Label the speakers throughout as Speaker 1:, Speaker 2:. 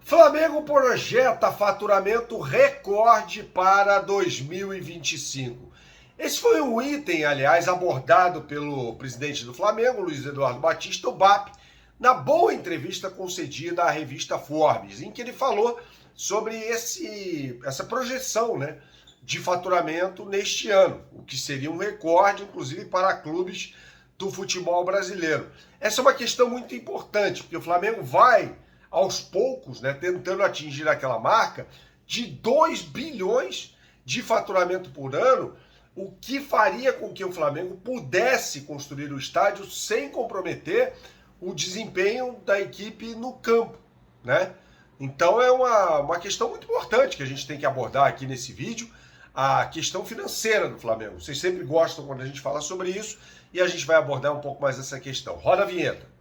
Speaker 1: Flamengo projeta faturamento recorde para 2025. Esse foi um item, aliás, abordado pelo presidente do Flamengo, Luiz Eduardo Batista, o BAP, na boa entrevista concedida à revista Forbes, em que ele falou sobre essa projeção, de faturamento neste ano, o que seria um recorde, inclusive, para clubes do futebol brasileiro. Essa é uma questão muito importante, porque o Flamengo vai, aos poucos, tentando atingir aquela marca de 2 bilhões de faturamento por ano, o que faria com que o Flamengo pudesse construir o estádio sem comprometer o desempenho da equipe no campo, Então é uma questão muito importante que a gente tem que abordar aqui nesse vídeo, a questão financeira do Flamengo. Vocês sempre gostam quando a gente fala sobre isso e a gente vai abordar um pouco mais essa questão. Roda a vinheta.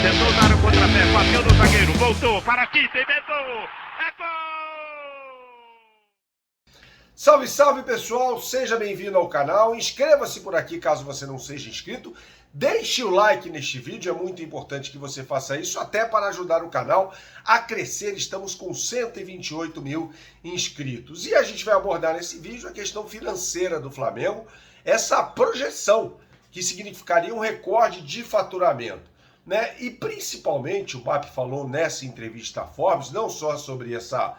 Speaker 2: Tentou dar o contrapé, bateu no zagueiro, voltou para aqui, inventou, é gol!
Speaker 1: Salve, salve pessoal, seja bem-vindo ao canal, inscreva-se por aqui caso você não seja inscrito, deixe o like neste vídeo, é muito importante que você faça isso, até para ajudar o canal a crescer. Estamos com 128 mil inscritos e a gente vai abordar nesse vídeo a questão financeira do Flamengo, essa projeção que significaria um recorde de faturamento. E principalmente o BAP falou nessa entrevista à Forbes, não só sobre essa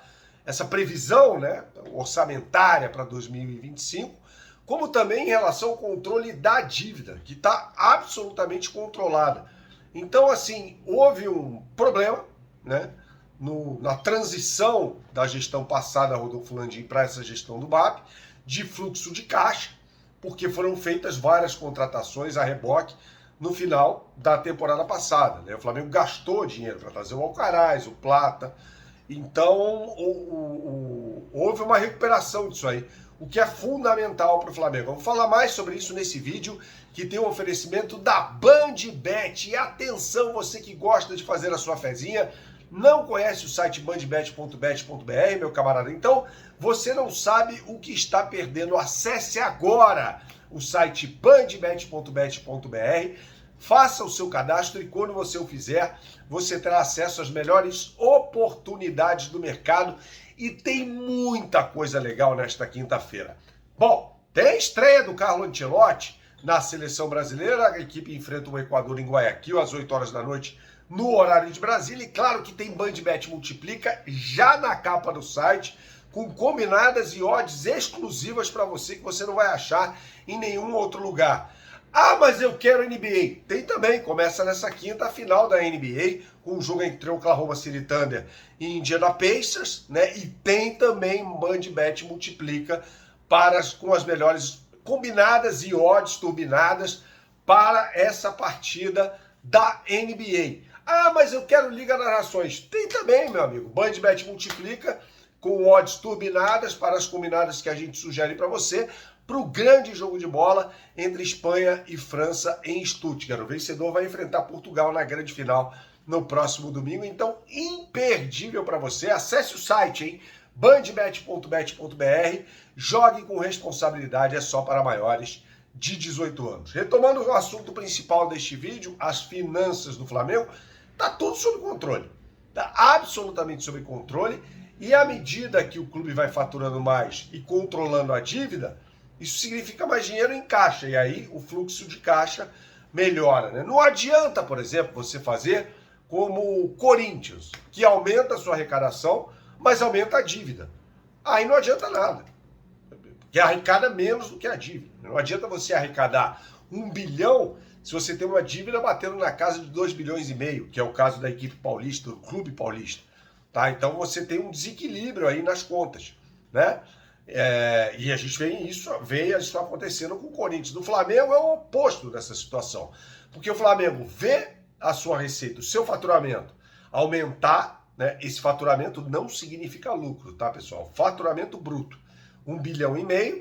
Speaker 1: previsão orçamentária para 2025, como também em relação ao controle da dívida, que está absolutamente controlada. Então, assim, houve um problema na transição da gestão passada, Rodolfo Landim, para essa gestão do BAP, de fluxo de caixa, porque foram feitas várias contratações a reboque no final da temporada passada. O Flamengo gastou dinheiro para trazer o Alcaraz, o Plata. Então, houve uma recuperação disso aí, o que é fundamental para o Flamengo. Vamos falar mais sobre isso nesse vídeo, que tem um oferecimento da BandBet. E atenção, você que gosta de fazer a sua fezinha, não conhece o site bandbet.bet.br, meu camarada? Então, você não sabe o que está perdendo. Acesse agora o site bandbet.bet.br, faça o seu cadastro e quando você o fizer, você terá acesso às melhores oportunidades do mercado e tem muita coisa legal nesta quinta-feira. Bom, tem a estreia do Carlo Ancelotti na seleção brasileira, a equipe enfrenta o Equador em Guayaquil às 8 horas da noite no horário de Brasília e claro que tem BandBet Multiplica já na capa do site, com combinadas e odds exclusivas para você que você não vai achar em nenhum outro lugar. Ah, mas eu quero NBA. Tem também, começa nessa quinta a final da NBA, com o jogo entre Oklahoma City Thunder e Indiana Pacers, e tem também BandBet Multiplica com as melhores combinadas e odds turbinadas para essa partida da NBA. Ah, mas eu quero Liga das Nações. Tem também, meu amigo, BandBet Multiplica, com odds turbinadas para as combinadas que a gente sugere para você, para o grande jogo de bola entre Espanha e França em Stuttgart. O vencedor vai enfrentar Portugal na grande final no próximo domingo, então imperdível para você. Acesse o site, bandbet.bet.br, jogue com responsabilidade, é só para maiores de 18 anos. Retomando o assunto principal deste vídeo, as finanças do Flamengo, está tudo sob controle, está absolutamente sob controle. E à medida que o clube vai faturando mais e controlando a dívida, isso significa mais dinheiro em caixa, e aí o fluxo de caixa melhora. Não adianta, por exemplo, você fazer como o Corinthians, que aumenta a sua arrecadação, mas aumenta a dívida. Aí não adianta nada, porque arrecada menos do que a dívida. Não adianta você arrecadar 1 bilhão se você tem uma dívida batendo na casa de 2,5 bilhões, que é o caso da equipe paulista, do clube paulista. Então você tem um desequilíbrio aí nas contas, e a gente vê isso acontecendo com o Corinthians. No Flamengo é o oposto dessa situação, porque o Flamengo vê a sua receita, o seu faturamento aumentar, esse faturamento não significa lucro, tá pessoal? Faturamento bruto, 1,5 bilhão,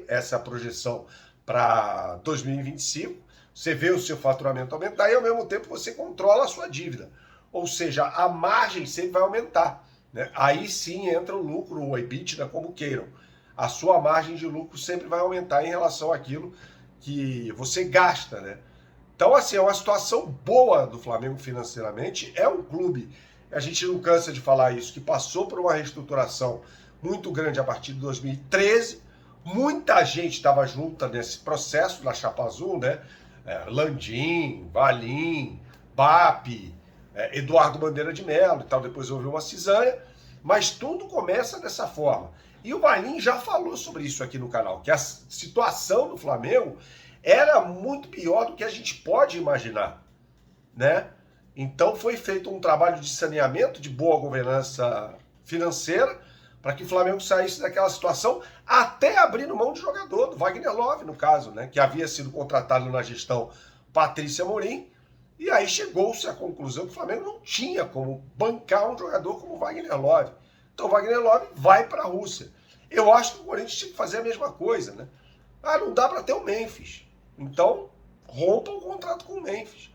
Speaker 1: essa é a projeção para 2025, você vê o seu faturamento aumentar e ao mesmo tempo você controla a sua dívida. ou seja, a margem sempre vai aumentar, né? Aí sim entra o lucro, o EBITDA, como queiram. A sua margem de lucro sempre vai aumentar em relação àquilo que você gasta, né? Então, assim, é uma situação boa do Flamengo financeiramente. É um clube, a gente não cansa de falar isso, que passou por uma reestruturação muito grande a partir de 2013. Muita gente estava junta nesse processo na Chapa Azul, né? Landim, Valim, BAP, Eduardo Bandeira de Mello e tal. Depois houve uma cisanha, mas tudo começa dessa forma. E o Valim já falou sobre isso aqui no canal, que a situação do Flamengo era muito pior do que a gente pode imaginar, né? Então foi feito um trabalho de saneamento, de boa governança financeira, para que o Flamengo saísse daquela situação, até abrindo mão de jogador, do Wagner Love, no caso, né? Que havia sido contratado na gestão Patrícia Amorim, e aí chegou-se à conclusão que o Flamengo não tinha como bancar um jogador como o Wagner Love. Então o Wagner Love vai para a Rússia. Eu acho que o Corinthians tinha que fazer a mesma coisa, né? Não dá para ter o Memphis. Então, rompa o contrato com o Memphis.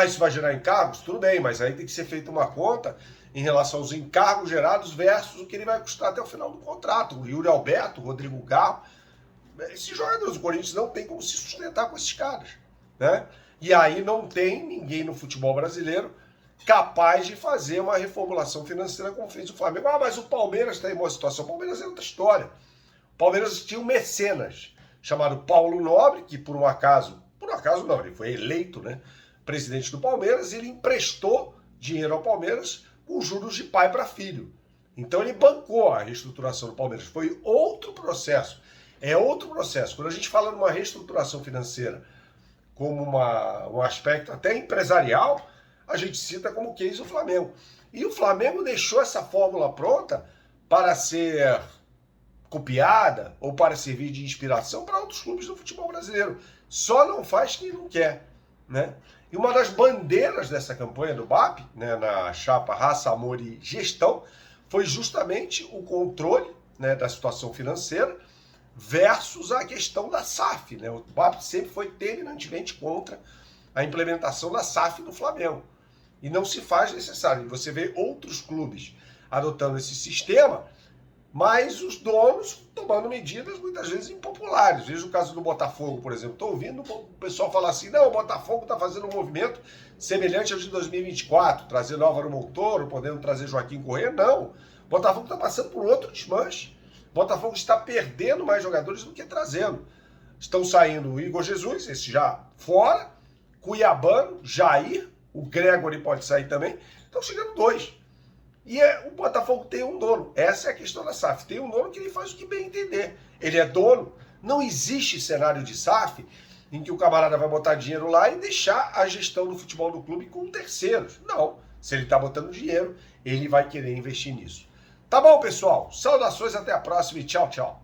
Speaker 1: Isso vai gerar encargos? Tudo bem, mas aí tem que ser feita uma conta em relação aos encargos gerados versus o que ele vai custar até o final do contrato. O Yuri Alberto, o Rodrigo Garro, esses jogadores do Corinthians não tem como se sustentar com esses caras, né? E aí não tem ninguém no futebol brasileiro capaz de fazer uma reformulação financeira como fez o Flamengo. Mas o Palmeiras está em boa situação. O Palmeiras é outra história. O Palmeiras tinha um mecenas chamado Paulo Nobre, que por um acaso não, ele foi eleito, né, presidente do Palmeiras, e ele emprestou dinheiro ao Palmeiras com juros de pai para filho. Então ele bancou a reestruturação do Palmeiras. Foi outro processo. É outro processo. Quando a gente fala numa reestruturação financeira como um aspecto até empresarial, a gente cita como case o Flamengo. E o Flamengo deixou essa fórmula pronta para ser copiada ou para servir de inspiração para outros clubes do futebol brasileiro. Só não faz quem não quer, né? E uma das bandeiras dessa campanha do BAP, né, na chapa Raça, Amor e Gestão, foi justamente o controle, né, da situação financeira versus a questão da SAF, né? O BAP sempre foi terminantemente contra a implementação da SAF no Flamengo. E não se faz necessário. E você vê outros clubes adotando esse sistema, mas os donos tomando medidas muitas vezes impopulares. Veja o caso do Botafogo, por exemplo. Estou ouvindo o pessoal falar assim, não, o Botafogo está fazendo um movimento semelhante ao de 2024, trazendo Álvaro Montoro, podendo trazer Joaquim Corrêa. Não, o Botafogo está passando por outro desmanche. O Botafogo está perdendo mais jogadores do que trazendo. Estão saindo o Igor Jesus, esse já fora, Cuiabano, Jair, o Gregory pode sair também. Estão chegando 2. E o Botafogo tem um dono. Essa é a questão da SAF. Tem um dono que ele faz o que bem entender. Ele é dono. Não existe cenário de SAF em que o camarada vai botar dinheiro lá e deixar a gestão do futebol do clube com terceiros. Não. Se ele está botando dinheiro, ele vai querer investir nisso. Tá bom, pessoal? Saudações, até a próxima e tchau, tchau.